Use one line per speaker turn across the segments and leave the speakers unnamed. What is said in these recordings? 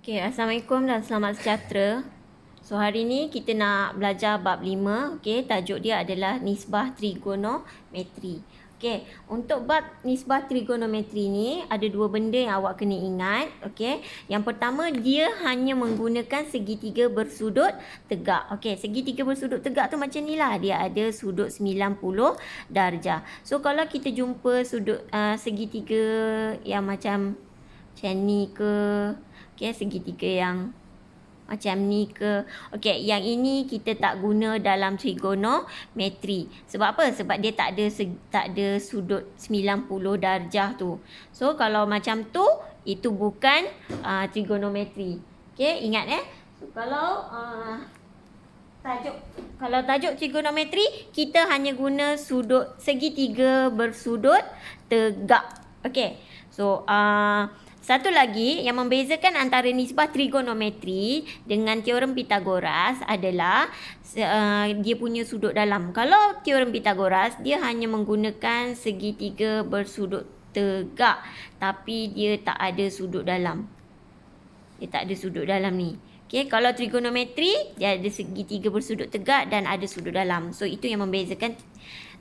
Okay, Assalamualaikum dan selamat sejahtera. So, hari ni kita nak belajar bab 5. Okay, tajuk dia adalah nisbah trigonometri. Okay, untuk bab nisbah trigonometri ni ada dua benda yang awak kena ingat. Okay, yang pertama dia hanya menggunakan segitiga bersudut tegak. Okay, segitiga bersudut tegak tu macam ni lah. Dia ada sudut 90 darjah. So, kalau kita jumpa sudut segitiga yang macam ni ke, okay, segitiga yang macam ni ke. Okay, yang ini kita tak guna dalam trigonometri. Sebab apa? Sebab dia tak ada sudut 90 darjah tu. So, kalau macam tu, itu bukan trigonometri. Okay, ingat So, kalau tajuk trigonometri, kita hanya guna sudut segitiga bersudut tegak. Okay, so satu lagi yang membezakan antara nisbah trigonometri dengan teorem Pythagoras adalah dia punya sudut dalam. Kalau teorem Pythagoras, dia hanya menggunakan segitiga bersudut tegak, tapi dia tak ada sudut dalam. Dia tak ada sudut dalam ni. Okay, kalau trigonometri, dia ada segitiga bersudut tegak dan ada sudut dalam. So, itu yang membezakan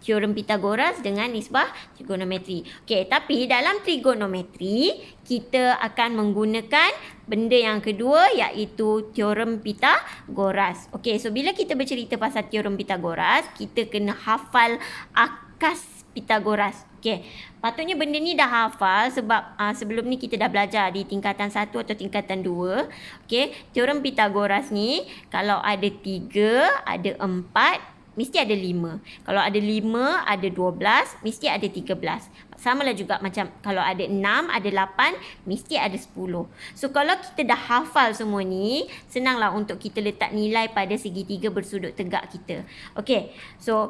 teorem Pythagoras dengan nisbah trigonometri. Okay, tapi dalam trigonometri, kita akan menggunakan benda yang kedua iaitu teorem Pythagoras. Okay, so bila kita bercerita pasal teorem Pythagoras, kita kena hafal akas Pythagoras. Okay, patutnya benda ni dah hafal sebab sebelum ni kita dah belajar di tingkatan 1 atau tingkatan 2. Okay, teorem Pythagoras ni kalau ada 3, ada 4, mesti ada 5. Kalau ada 5, ada 12, mesti ada 13. Sama lah juga macam kalau ada 6, ada 8, mesti ada 10. So, kalau kita dah hafal semua ni, senanglah untuk kita letak nilai pada segitiga bersudut tegak kita. Okay, so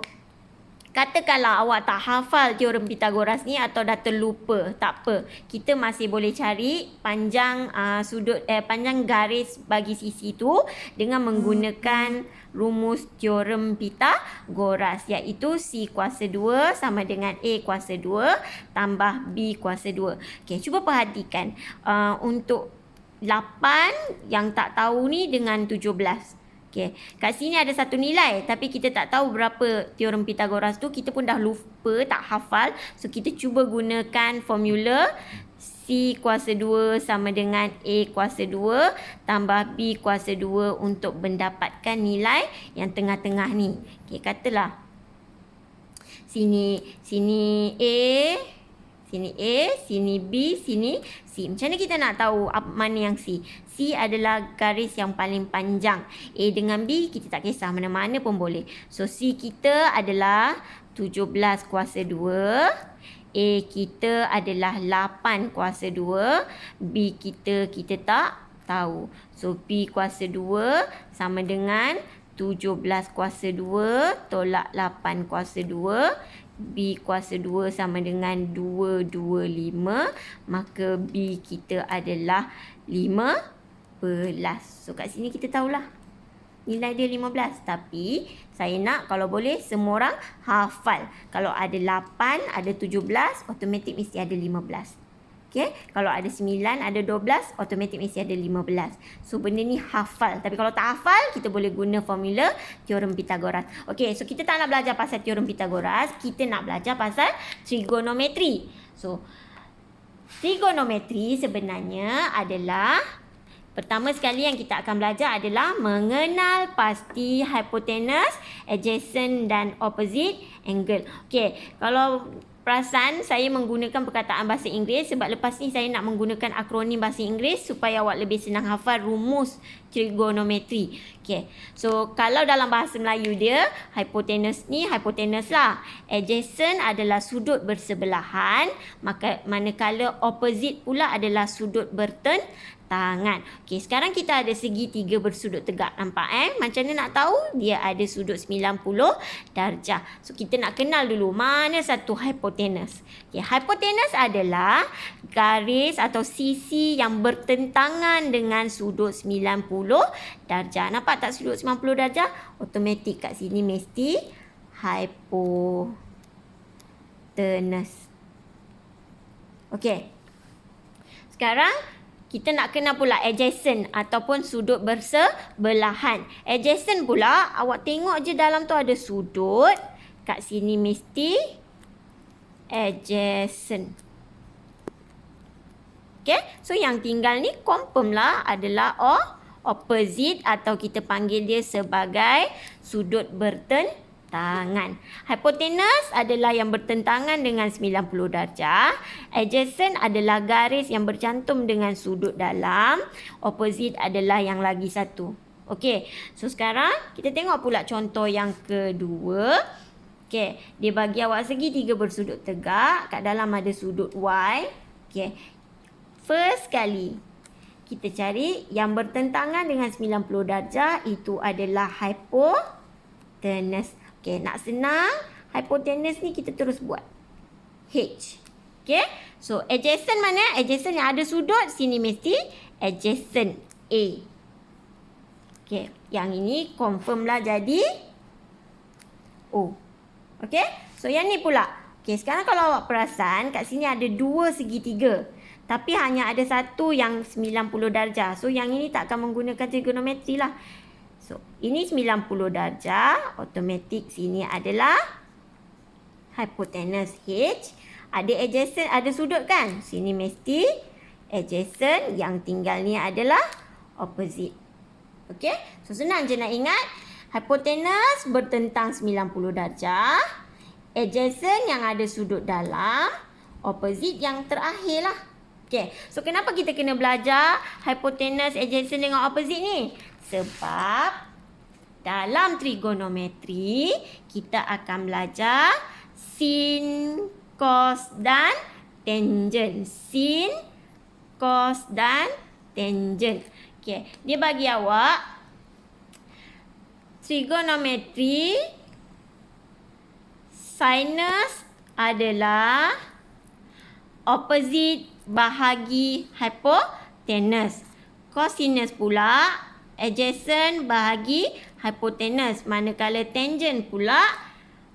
katakanlah awak tak hafal teorem Pythagoras ni atau dah terlupa, tak apa. Kita masih boleh cari panjang panjang garis bagi sisi tu dengan menggunakan rumus teorem Pythagoras, iaitu C kuasa 2 sama dengan A kuasa 2 tambah B kuasa 2. Okey, cuba perhatikan untuk 8 yang tak tahu ni dengan 17. Okay, kat sini ada satu nilai tapi kita tak tahu berapa teorem Pythagoras tu, kita pun dah lupa, tak hafal. So, kita cuba gunakan formula C kuasa 2 sama dengan A kuasa 2 tambah B kuasa 2 untuk mendapatkan nilai yang tengah-tengah ni. Okay, katalah sini A, sini A, sini B, sini C. Macam mana kita nak tahu mana yang C? C adalah garis yang paling panjang. A dengan B, kita tak kisah, mana-mana pun boleh. So, C kita adalah 17 kuasa 2. A kita adalah 8 kuasa 2. B kita tak tahu. So, B kuasa 2 sama dengan 17 kuasa 2 tolak 8 kuasa 2. B kuasa 2 sama dengan 225. Maka B kita adalah 15. So, kat sini kita tahulah nilai dia 15. Tapi saya nak kalau boleh semua orang hafal. Kalau ada 8, ada 17, automatik mesti ada 15. Okay, kalau ada 9, ada 12, automatik mesti ada 15. So, benda ni hafal. Tapi kalau tak hafal, kita boleh guna formula teorem Pythagoras. Okay, so kita tak nak belajar pasal teorem Pythagoras. Kita nak belajar pasal trigonometri. So, trigonometri sebenarnya adalah, pertama sekali yang kita akan belajar adalah mengenal pasti hypotenuse, adjacent dan opposite angle. Okay, kalau perasan saya menggunakan perkataan bahasa Inggeris sebab lepas ni saya nak menggunakan akronim bahasa Inggeris supaya awak lebih senang hafal rumus trigonometri. Okay, so kalau dalam bahasa Melayu dia, hypotenuse ni hypotenuse lah. Adjacent adalah sudut bersebelahan, manakala opposite pula adalah sudut bertentangan. Okey, sekarang kita ada segitiga bersudut tegak. Nampak Macam mana nak tahu? Dia ada sudut 90 darjah. So, kita nak kenal dulu mana satu hypotenuse. Okey, hypotenuse adalah garis atau sisi yang bertentangan dengan sudut 90 darjah. Nampak tak sudut 90 darjah? Automatik kat sini mesti hypotenuse. Okey. Sekarang kita nak kenal pula adjacent ataupun sudut bersebelahan. Adjacent pula, awak tengok je dalam tu ada sudut. Kat sini mesti adjacent. Okay, so yang tinggal ni confirm lah adalah opposite atau kita panggil dia sebagai sudut bertentangan. Hypotenuse adalah yang bertentangan dengan 90 darjah. Adjacent adalah garis yang bercantum dengan sudut dalam. Opposite adalah yang lagi satu. Okey, so sekarang kita tengok pula contoh yang kedua. Okey, dia bagi awak segitiga bersudut tegak. Kat dalam ada sudut Y. Okey, first kali kita cari yang bertentangan dengan 90 darjah, itu adalah hypotenuse. Okey, nak senang, hypotenuse ni kita terus buat H. Okey, so adjacent mana? Adjacent yang ada sudut, sini mesti adjacent A. Okey, yang ini confirm lah jadi O. Okey, so yang ni pula. Okey, sekarang kalau awak perasan, kat sini ada dua segitiga. Tapi hanya ada satu yang 90 darjah. So, yang ini tak akan menggunakan trigonometri lah. So, ini 90 darjah. Automatik sini adalah hypotenuse H. Ada adjacent, ada sudut kan? Sini mesti adjacent. Yang tinggal ni adalah opposite. Okey? So, senang je nak ingat. Hypotenuse bertentang 90 darjah. Adjacent yang ada sudut dalam. Opposite yang terakhir lah. Okay, so kenapa kita kena belajar hypotenuse, adjacent dengan opposite ni? Sebab dalam trigonometri kita akan belajar sin, cos dan tangent. Sin, cos dan tangent. Okay, dia bagi awak trigonometri, sinus adalah opposite bahagi hypotenuse. Cosinus pula adjacent bahagi hypotenuse. Manakala tangent pula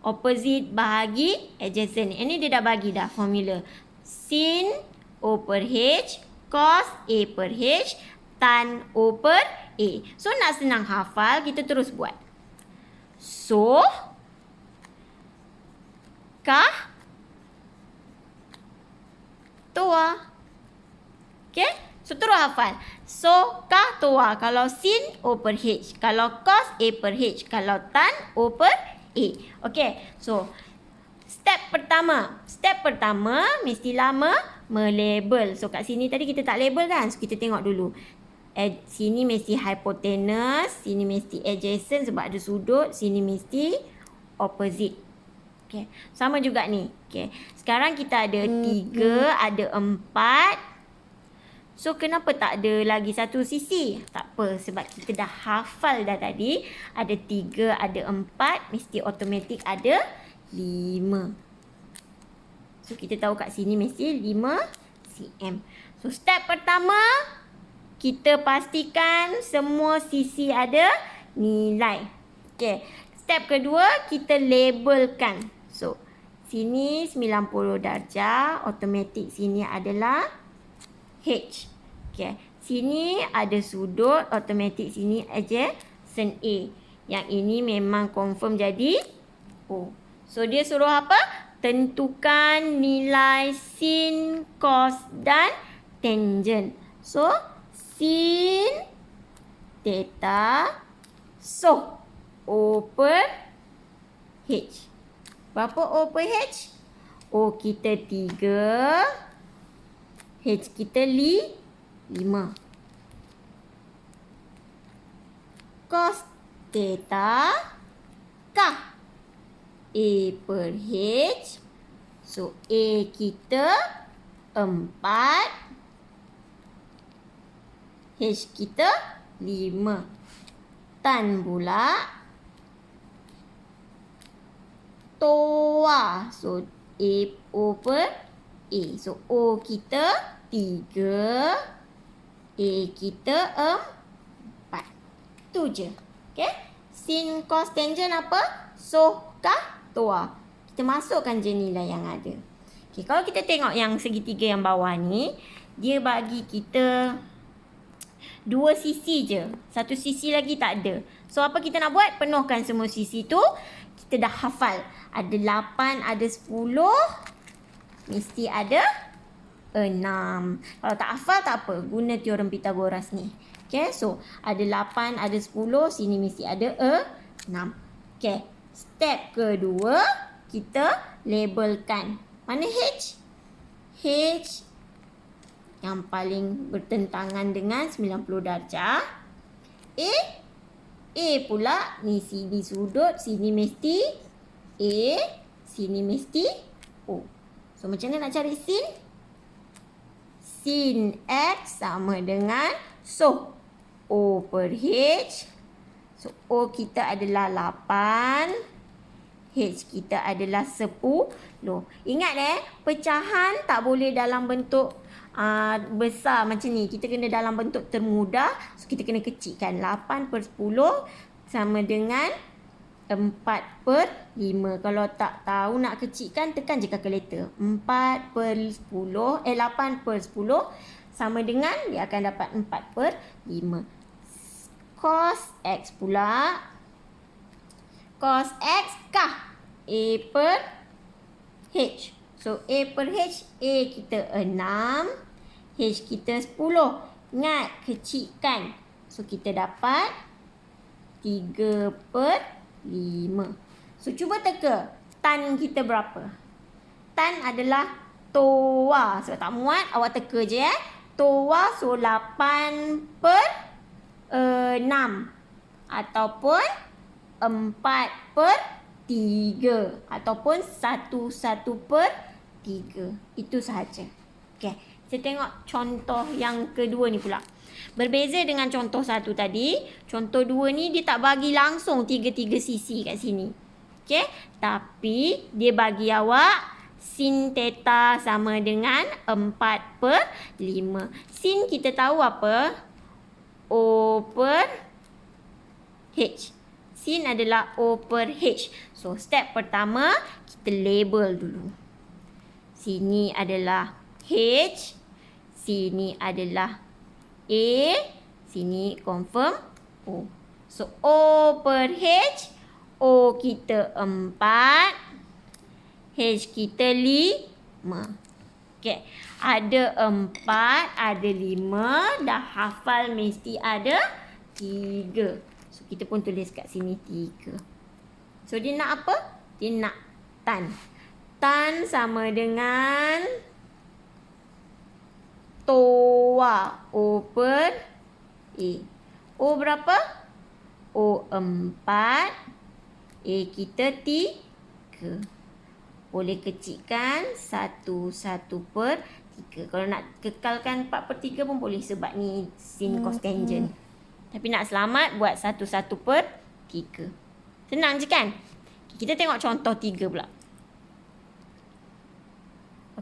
opposite bahagi adjacent. Ini dia dah bagi dah formula. Sin O per H, cos A per H, tan O per A. So nak senang hafal, kita terus buat. So kah toa. Okay? So, terus hafal. So, kah toa. Kalau sin, O per H. Kalau cos, A per H. Kalau tan, O per A. Okay? So, step pertama. Step pertama, mestilah melabel. So, kat sini tadi kita tak label kan? So, kita tengok dulu. Sini mesti hypotenuse. Sini mesti adjacent sebab ada sudut. Sini mesti opposite. Okay. Sama juga ni. Okay. Sekarang kita ada 3, ada 4. So, kenapa tak ada lagi satu sisi? Tak apa. Sebab kita dah hafal dah tadi. Ada 3, ada 4. Mesti automatik ada 5. So, kita tahu kat sini mesti 5 cm. So, step pertama, kita pastikan semua sisi ada nilai. Okay. Step kedua, kita labelkan. So, sini 90 darjah. Automatik sini adalah H. Okay. Sini ada sudut. Automatik sini adjacent A. Yang ini memang confirm jadi O. So, dia suruh apa? Tentukan nilai sin, cos dan tangent. So, sin theta. So, O per H. Berapa O per H? O kita 3. H kita 5. Cos theta. Kah A per H. So, A kita 4. H kita 5. Tan pula toa. So, A O per A. So, O kita 3. A kita 4. Tu je. Okay. Sin, cos, tangent apa? So, kah, toa. Kita masukkan je nilai yang ada. Okay. Kalau kita tengok yang segitiga yang bawah ni. dia bagi kita 2 sisi je. Satu sisi lagi tak ada. So, apa kita nak buat? Penuhkan semua sisi tu. Kita dah hafal. Ada 8, ada 10. Mesti ada 6. Kalau tak hafal, tak apa. Guna teorem Pythagoras ni. Okay, so ada 8, ada 10. Sini mesti ada 6. Okay, step kedua, kita labelkan. Mana H? H yang paling bertentangan dengan 90 darjah. A pula ni sini sudut, sini mesti A, sini mesti O. So macam mana nak cari sin? Sin X sama dengan O per H. So O kita adalah 8, H kita adalah 10. Ingat pecahan tak boleh dalam bentuk besar macam ni. Kita kena dalam bentuk termudah. So kita kena kecilkan. 8 per 10 sama dengan 4 per 5. Kalau tak tahu nak kecilkan, tekan je kalkulator. 8 per 10 sama dengan, dia akan dapat 4 per 5. Cos X pula. Cos X kah A per H. So A per H, A kita 6, H kita 10. Ingat, kecilkan. So kita dapat 3 per 5. So cuba teka, tan kita berapa? Tan adalah toa. Sebab tak muat, awak teka je Toa, so 8 per 6. Ataupun 4 per 3. Ataupun 1 per 3. Itu sahaja. Okay. Kita tengok contoh yang kedua ni pula. Berbeza dengan contoh 1 tadi. Contoh 2 ni dia tak bagi langsung 3 sisi kat sini. Okay. Tapi dia bagi awak sin theta sama dengan 4 per 5. Sin kita tahu apa? O per H. Sin adalah O per H. So, step pertama, kita label dulu. Sini adalah H. Sini adalah A. Sini confirm O. So, O per H. O kita 4. H kita 5. Okay. Ada 4, ada 5. Dah hafal mesti ada 3. So, kita pun tulis kat sini 3. So, dia nak apa? Dia nak tan. Tan sama dengan toa. O per A. O berapa? O 4. A kita 3. Boleh kecilkan 1 per 3. Kalau nak kekalkan 4 per 3 pun boleh sebab ni sin cos tangent. Tapi nak selamat buat 1 per 3. Senang je kan? Kita tengok contoh 3 pula.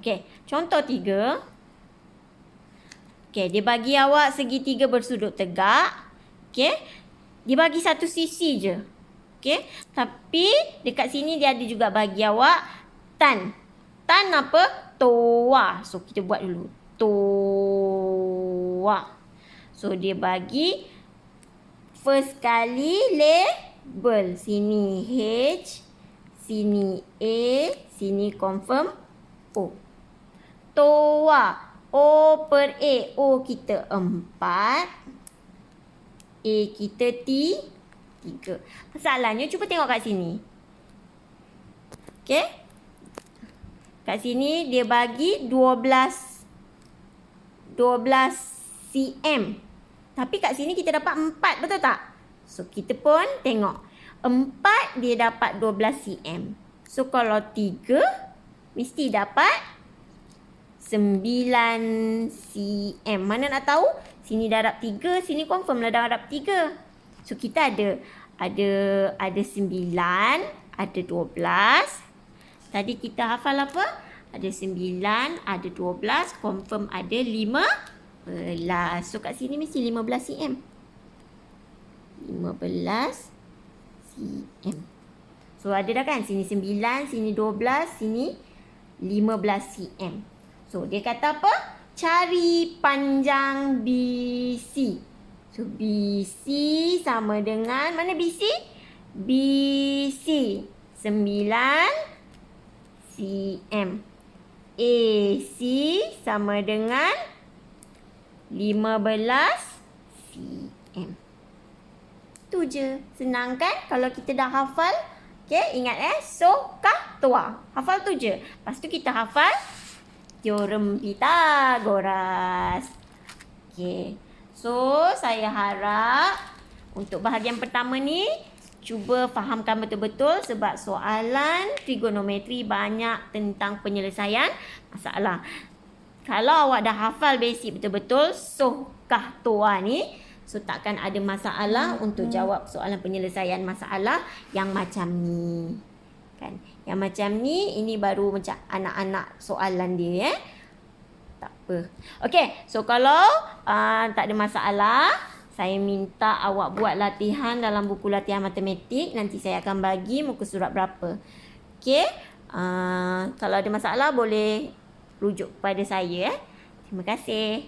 Okey, contoh 3. Okey, dia bagi awak segitiga bersudut tegak. Okey. Dia bagi satu sisi je. Okey. Tapi dekat sini dia ada juga bagi awak tan. Tan apa? Toa. So, kita buat dulu. Toa. So, dia bagi first kali label. Sini H. Sini A. Sini confirm O. Toa. O per A. O kita 4. A kita 3. Masalahnya, cuba tengok kat sini. Okey. Kat sini dia bagi 12 cm. Tapi kat sini kita dapat 4, betul tak? So kita pun tengok. 4 dia dapat 12 cm. So kalau 3 mesti dapat 9 cm. Mana nak tahu? Sini darab 3, sini confirm lah darab 3. So kita ada 9, ada 12. Tadi kita hafal apa? Ada 9, ada 12, confirm ada 15. So kat sini mesti 15 cm. 15 cm. So ada dah kan? Sini 9, sini 12, sini 15 cm. So dia kata apa? cari panjang BC. So, BC sama dengan, mana BC? BC 9 cm. AC sama dengan 15 cm. Tu je. Senang kan kalau kita dah hafal? Okay, ingat so, kah, tua. Hafal tu je. Lepas tu kita hafal teorem Pythagoras. Okay. So, saya harap untuk bahagian pertama ni, cuba fahamkan betul-betul sebab soalan trigonometri banyak tentang penyelesaian masalah. Kalau awak dah hafal basic betul-betul, so, kah, tua ni, so takkan ada masalah untuk jawab soalan penyelesaian masalah yang macam ni. Kan? Yang macam ni, ini baru macam anak-anak soalan dia. Tak apa. Okay, so kalau tak ada masalah, saya minta awak buat latihan dalam buku latihan matematik. Nanti saya akan bagi muka surat berapa. Okay. Kalau ada masalah boleh rujuk kepada saya. Terima kasih.